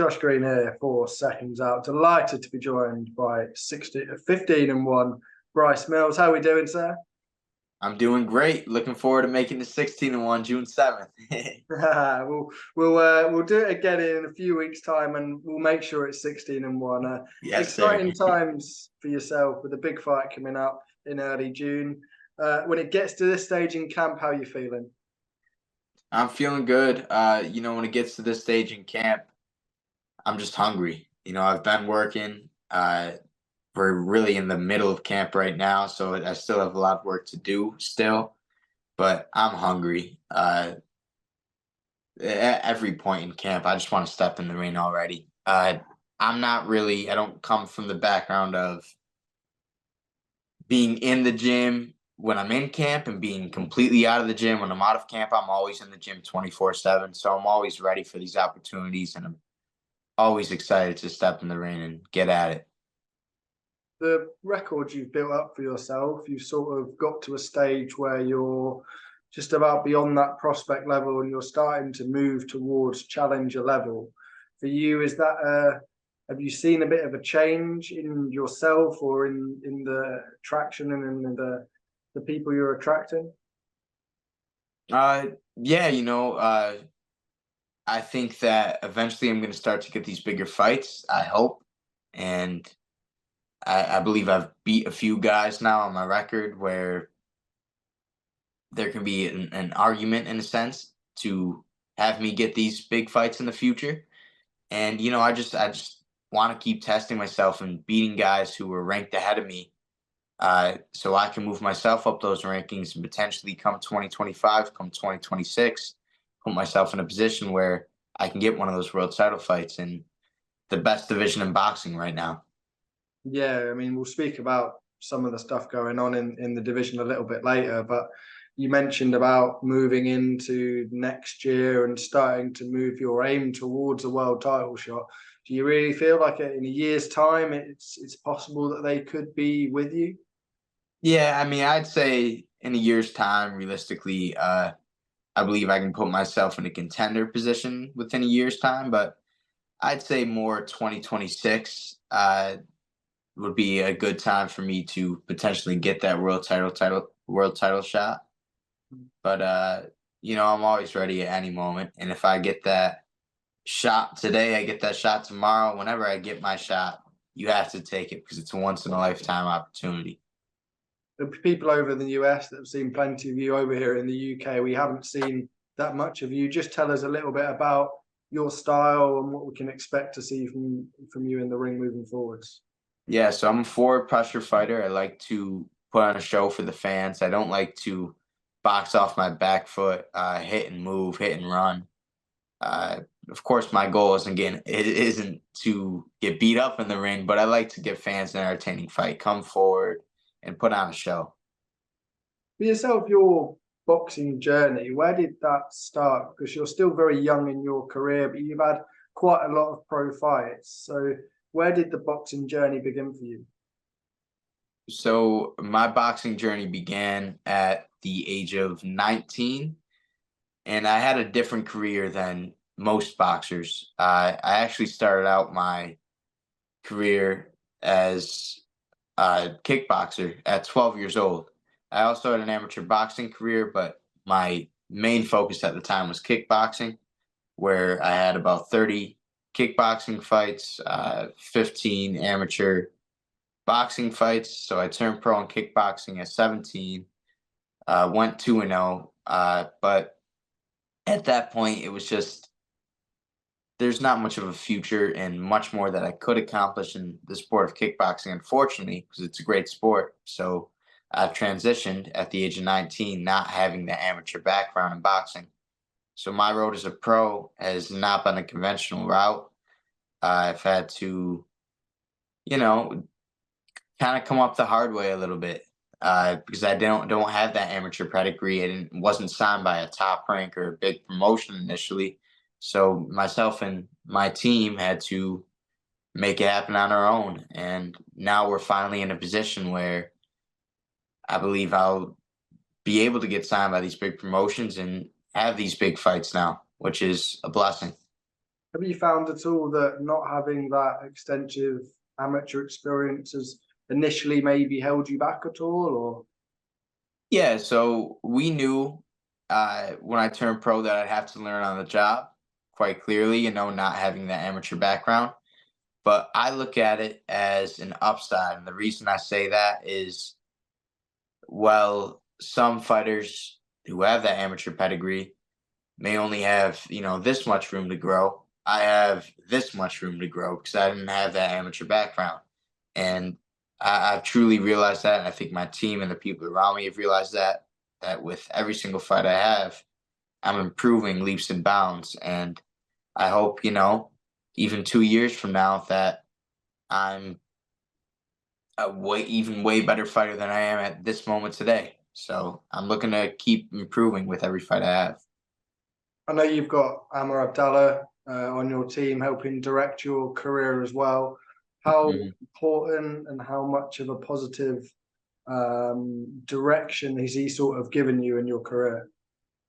Josh Green here for Seconds Out. Delighted to be joined by 15-1 Bryce Mills. How are we doing, sir? I'm doing great. Looking forward to making the 16-1 June 7th. We'll do it again in a few weeks' time, and we'll make sure it's 16-1. Yes, sir. Exciting times for yourself with a big fight coming up in early June. When it gets to this stage in camp, how are you feeling? I'm feeling good. When it gets to this stage in camp, I'm just hungry. I've been working. We're really in the middle of camp right now, so I still have a lot of work to do still, but I'm hungry. At every point in camp, I just want to step in the ring already. I don't come from the background of being in the gym when I'm in camp and being completely out of the gym. When I'm out of camp, I'm always in the gym 24/7. So I'm always ready for these opportunities, and I'm always excited to step in the ring and get at it. The record you've built up for yourself, you've sort of got to a stage where you're just about beyond that prospect level and you're starting to move towards challenger level. For you, have you seen a bit of a change in yourself or in the attraction and in the people you're attracting? Yeah, I think that eventually I'm going to start to get these bigger fights, I hope. And I believe I've beat a few guys now on my record where there can be an argument in a sense to have me get these big fights in the future. And I just want to keep testing myself and beating guys who were ranked ahead of me, so I can move myself up those rankings and potentially come 2025, come 2026, put myself in a position where I can get one of those world title fights in the best division in boxing right now. Yeah, I mean, we'll speak about some of the stuff going on in the division a little bit later, but you mentioned about moving into next year and starting to move your aim towards a world title shot. Do you really feel like in a year's time it's possible that they could be with you? Yeah, I mean, I'd say in a year's time, realistically, I believe I can put myself in a contender position within a year's time, but I'd say more 2026 would be a good time for me to potentially get that world title shot. But I'm always ready at any moment. And if I get that shot today, I get that shot tomorrow. Whenever I get my shot, you have to take it because it's a once in a lifetime opportunity. The people over in the US that have seen plenty of you over here in the UK, we haven't seen that much of you. Just tell us a little bit about your style and what we can expect to see from you in the ring moving forwards. Yeah, so I'm a forward pressure fighter. I like to put on a show for the fans. I don't like to box off my back foot, hit and move, hit and run. Uh, of course, my goal isn't to get beat up in the ring, but I like to give fans an entertaining fight, come forward and put on a show. For yourself, your boxing journey, where did that start? Because you're still very young in your career, but you've had quite a lot of pro fights. So where did the boxing journey begin for you? So my boxing journey began at the age of 19, and I had a different career than most boxers. I actually started out my career as a kickboxer at 12 years old. I also had an amateur boxing career, but my main focus at the time was kickboxing, where I had about 30 kickboxing fights, 15 amateur boxing fights. So I turned pro in kickboxing at 17, went 2-0. But at that point, it was just there's not much of a future and much more that I could accomplish in the sport of kickboxing, unfortunately, because it's a great sport. So I've transitioned at the age of 19, not having the amateur background in boxing. So my road as a pro has not been a conventional route. I've had to, you know, kind of come up the hard way a little bit, because I don't have that amateur pedigree. Wasn't signed by a top rank or a big promotion initially. So myself and my team had to make it happen on our own. And now we're finally in a position where I believe I'll be able to get signed by these big promotions and have these big fights now, which is a blessing. Have you found at all that not having that extensive amateur experience has initially maybe held you back at all, or? Yeah, so we knew when I turned pro that I'd have to learn on the job quite clearly, not having that amateur background. But I look at it as an upside. And the reason I say that is, well, some fighters who have that amateur pedigree may only have, this much room to grow. I have this much room to grow because I didn't have that amateur background. And I've truly realized that. And I think my team and the people around me have realized that with every single fight I have, I'm improving leaps and bounds. And I hope, even 2 years from now, that I'm a way better fighter than I am at this moment today. So I'm looking to keep improving with every fight I have. I know you've got Amar Abdallah on your team helping direct your career as well. How Mhm. important and how much of a positive direction has he sort of given you in your career?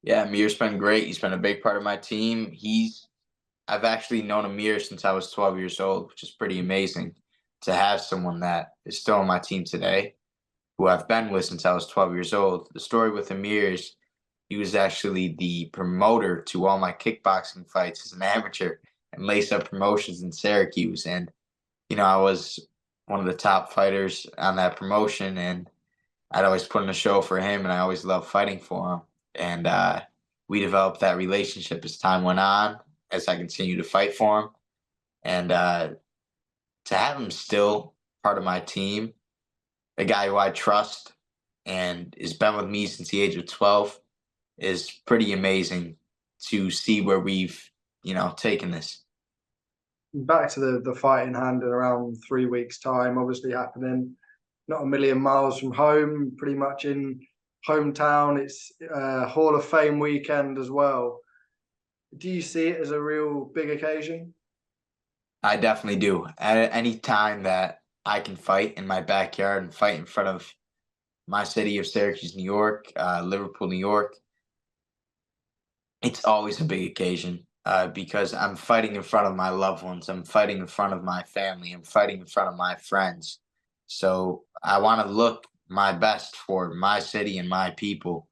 Yeah, Amir's been great. He's been a big part of my team. I've actually known Amir since I was 12 years old, which is pretty amazing to have someone that is still on my team today, who I've been with since I was 12 years old. The story with Amir is he was actually the promoter to all my kickboxing fights as an amateur and Lace Up Promotions in Syracuse. And, I was one of the top fighters on that promotion, and I'd always put in a show for him, and I always loved fighting for him. And we developed that relationship as time went on, as I continued to fight for him. And to have him still part of my team, a guy who I trust and has been with me since the age of 12, is pretty amazing to see where we've, taken this. Back to the fight in hand in around 3 weeks' time, obviously happening not a million miles from home, pretty much in hometown. It's Hall of Fame weekend as well. Do you see it as a real big occasion? I definitely do. At any time that I can fight in my backyard and fight in front of my city of Syracuse, New York, Liverpool, New York, it's always a big occasion because I'm fighting in front of my loved ones. I'm fighting in front of my family. I'm fighting in front of my friends. So I want to look my best for my city and my people.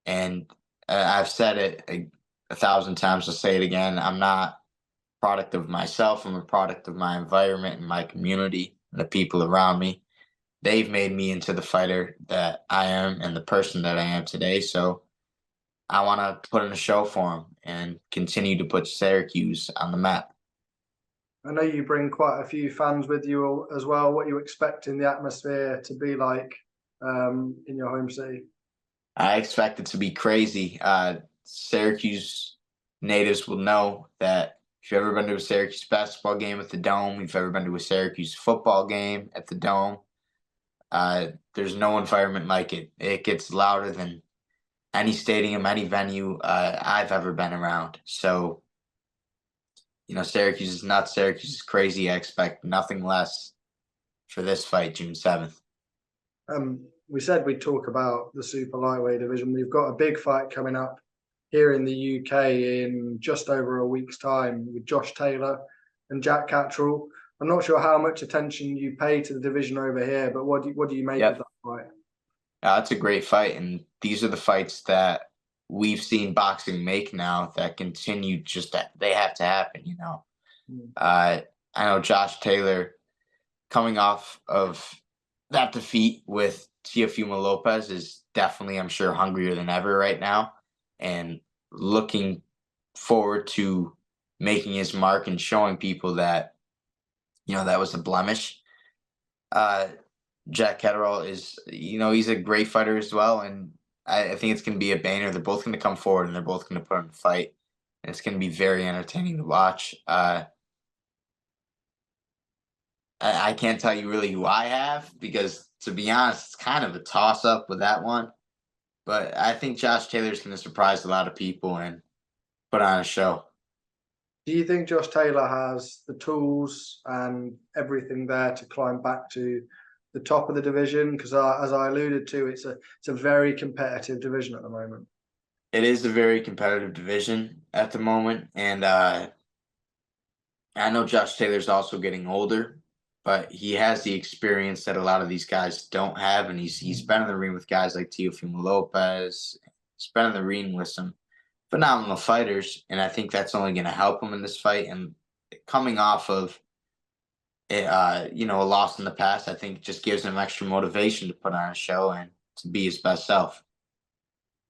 And I've said it a thousand times. I'll say it again. I'm not a product of myself. I'm a product of my environment and my community and the people around me. They've made me into the fighter that I am and the person that I am today. So I want to put in a show for them and continue to put Syracuse on the map. I know you bring quite a few fans with you as well. What you expecting the atmosphere to be like in your home city? I expect it to be crazy. Syracuse natives will know that if you've ever been to a Syracuse basketball game at the Dome, if you've ever been to a Syracuse football game at the Dome, there's no environment like it. It gets louder than any stadium, any venue I've ever been around. So, Syracuse is nuts. Syracuse is crazy. I expect nothing less for this fight, June 7th. We said we'd talk about the super lightweight division. We've got a big fight coming up here in the UK in just over a week's time with Josh Taylor and Jack Catterall. I'm not sure how much attention you pay to the division over here, but what do you make of Yep. that fight? It's a great fight, and these are the fights that we've seen boxing make now that continue they have to happen. Mm. I know Josh Taylor coming off of that defeat with Teofimo Lopez is definitely, I'm sure, hungrier than ever right now and looking forward to making his mark and showing people that, that was a blemish. Uh, Jack Catterall is, he's a great fighter as well. And I think it's going to be a banger. They're both going to come forward and they're both going to put on a fight. And it's going to be very entertaining to watch. I can't tell you really who I have because, to be honest, it's kind of a toss up with that one. But I think Josh Taylor's going to surprise a lot of people and put on a show. Do you think Josh Taylor has the tools and everything there to climb back to the top of the division? Because as I alluded to, it's a very competitive division at the moment. It is a very competitive division at the moment. And I know Josh Taylor's also getting older, but he has the experience that a lot of these guys don't have, and he's been in the ring with guys like Teofimo Lopez. He's been in the ring with some phenomenal fighters, and I think that's only going to help him in this fight. And coming off of a loss in the past, I think just gives him extra motivation to put on a show and to be his best self.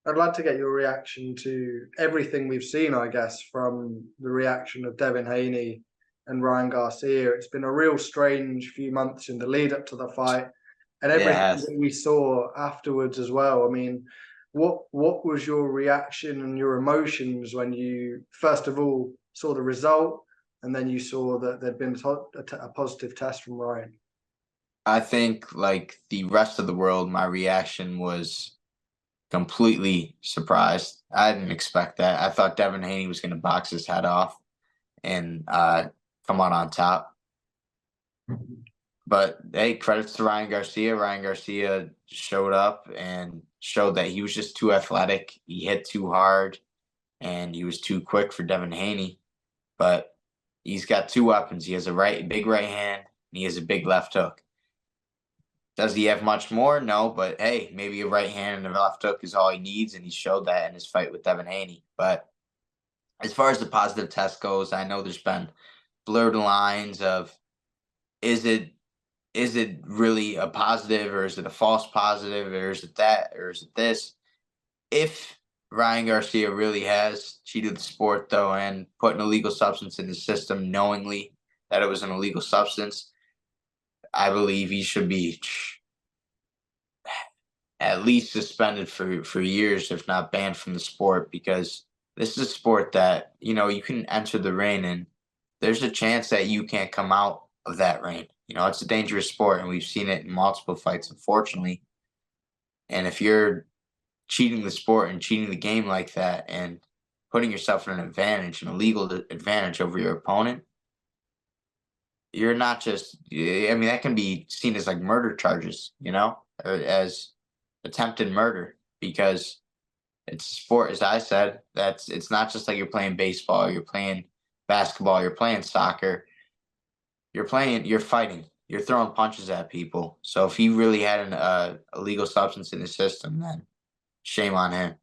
I'd like to get your reaction to everything we've seen, I guess, from the reaction of Devin Haney and Ryan Garcia. It's been a real strange few months in the lead up to the fight, and everything that we saw afterwards as well. I mean, what was your reaction and your emotions when you first of all saw the result, and then you saw that there'd been a positive test from Ryan? I think, like the rest of the world, my reaction was completely surprised. I didn't expect that. I thought Devin Haney was going to box his head off and come out on top. But hey, credits to Ryan Garcia. Ryan Garcia showed up and showed that he was just too athletic. He hit too hard, and he was too quick for Devin Haney. But he's got two weapons. He has a big right hand, and he has a big left hook. Does he have much more? No, but hey, maybe a right hand and a left hook is all he needs, and he showed that in his fight with Devin Haney. But as far as the positive test goes, I know there's been blurred lines of is it really a positive, or is it a false positive, or is it that, or is it this? If Ryan Garcia really has cheated the sport, though, and put an illegal substance in his system knowingly that it was an illegal substance, I believe he should be at least suspended for years, if not banned from the sport, because this is a sport that, you can enter the ring and there's a chance that you can't come out of that ring. It's a dangerous sport, and we've seen it in multiple fights, unfortunately. And if you're cheating the sport and cheating the game like that and putting yourself in an illegal advantage over your opponent, you're not just, I mean, that can be seen as like murder charges, or as attempted murder, because it's a sport, as I said, it's not just like you're playing baseball, or you're playing basketball, you're playing soccer. You're fighting, you're throwing punches at people. So if he really had an illegal substance in his system, then shame on him.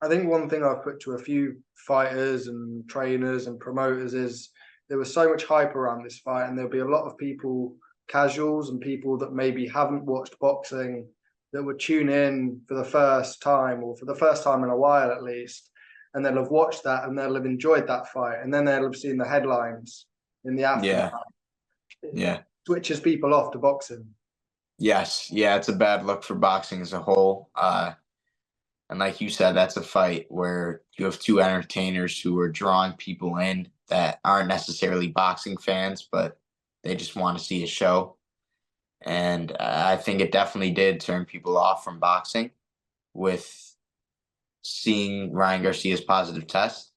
I think one thing I've put to a few fighters and trainers and promoters is there was so much hype around this fight, and there'll be a lot of people, casuals and people that maybe haven't watched boxing, that would tune in for the first time, or for the first time in a while at least, and they'll have watched that and they'll have enjoyed that fight, and then they'll have seen the headlines in the aftermath. Yeah. Switches people off to boxing. Yes. Yeah, it's a bad look for boxing as a whole. And like you said, that's a fight where you have two entertainers who are drawing people in that aren't necessarily boxing fans, but they just want to see a show. And I think it definitely did turn people off from boxing with seeing Ryan Garcia's positive test.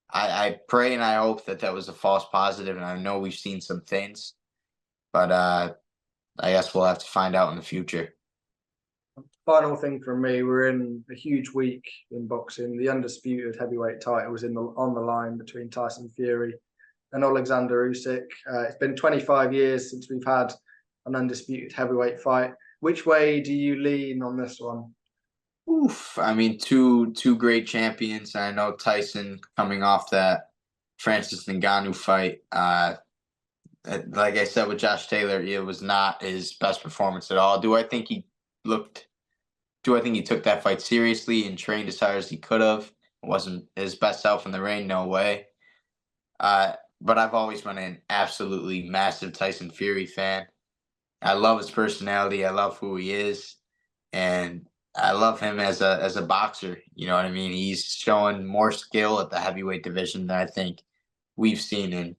I pray and I hope that was a false positive, and I know we've seen some things, but I guess we'll have to find out in the future. Final thing from me, we're in a huge week in boxing. The undisputed heavyweight title was on the line between Tyson Fury and Oleksandr Usyk. It's been 25 years since we've had an undisputed heavyweight fight. Which way do you lean on this one? Oof. I mean, two great champions. I know Tyson, coming off that Francis Ngannou fight, like I said with Josh Taylor, it was not his best performance at all. Do I think he took that fight seriously and trained as hard as he could have? It wasn't his best self in the ring, no way. But I've always been an absolutely massive Tyson Fury fan. I love his personality. I love who he is. And I love him as a boxer. You know what I mean? He's showing more skill at the heavyweight division than I think we've seen in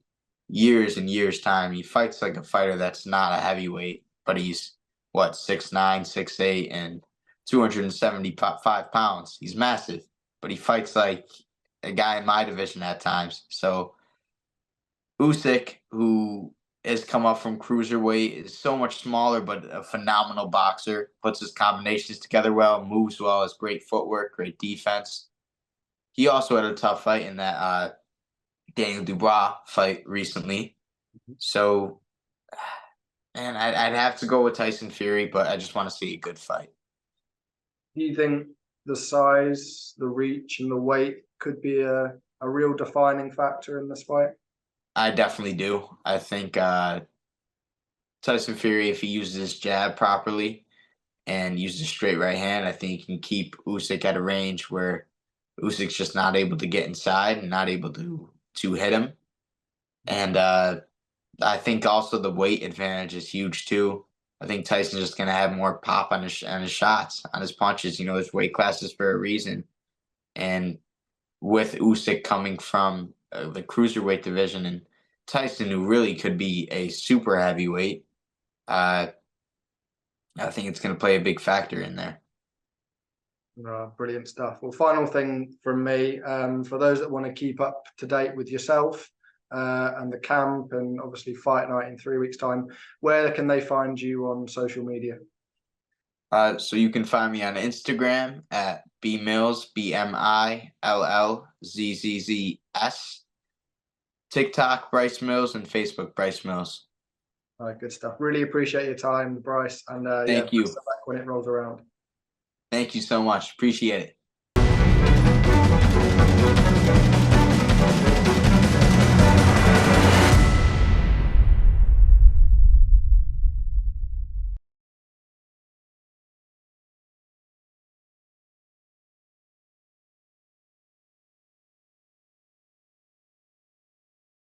years and years' time. He fights like a fighter that's not a heavyweight, but he's 6'9", 6'8", and 275 pounds. He's massive, but he fights like a guy in my division at times. So Usyk, who has come up from cruiserweight, is so much smaller, but a phenomenal boxer, puts his combinations together well, moves well, has great footwork, great defense. He also had a tough fight in that Daniel Dubois fight recently. So, man, I'd have to go with Tyson Fury, but I just want to see a good fight. Do you think the size, the reach, and the weight could be a real defining factor in this fight? I definitely do. I think Tyson Fury, if he uses his jab properly and uses a straight right hand, I think he can keep Usyk at a range where Usyk's just not able to get inside and not able to hit him. And I think also the weight advantage is huge too. I think Tyson's just gonna have more pop on his shots, on his punches. You know, there's weight classes for a reason. And with Usyk coming from the cruiserweight division and Tyson, who really could be a super heavyweight, I think it's going to play a big factor in there. Brilliant stuff. Well, final thing from me, for those that want to keep up to date with yourself and the camp and obviously fight night in 3 weeks' time, where can they find you on social media? So you can find me on Instagram at bmills, BMILLZZZS, TikTok Bryce Mills, and Facebook Bryce Mills. All right, good stuff. Really appreciate your time, Bryce, and Thank you. best of luck when it rolls around. Thank you so much. Appreciate it.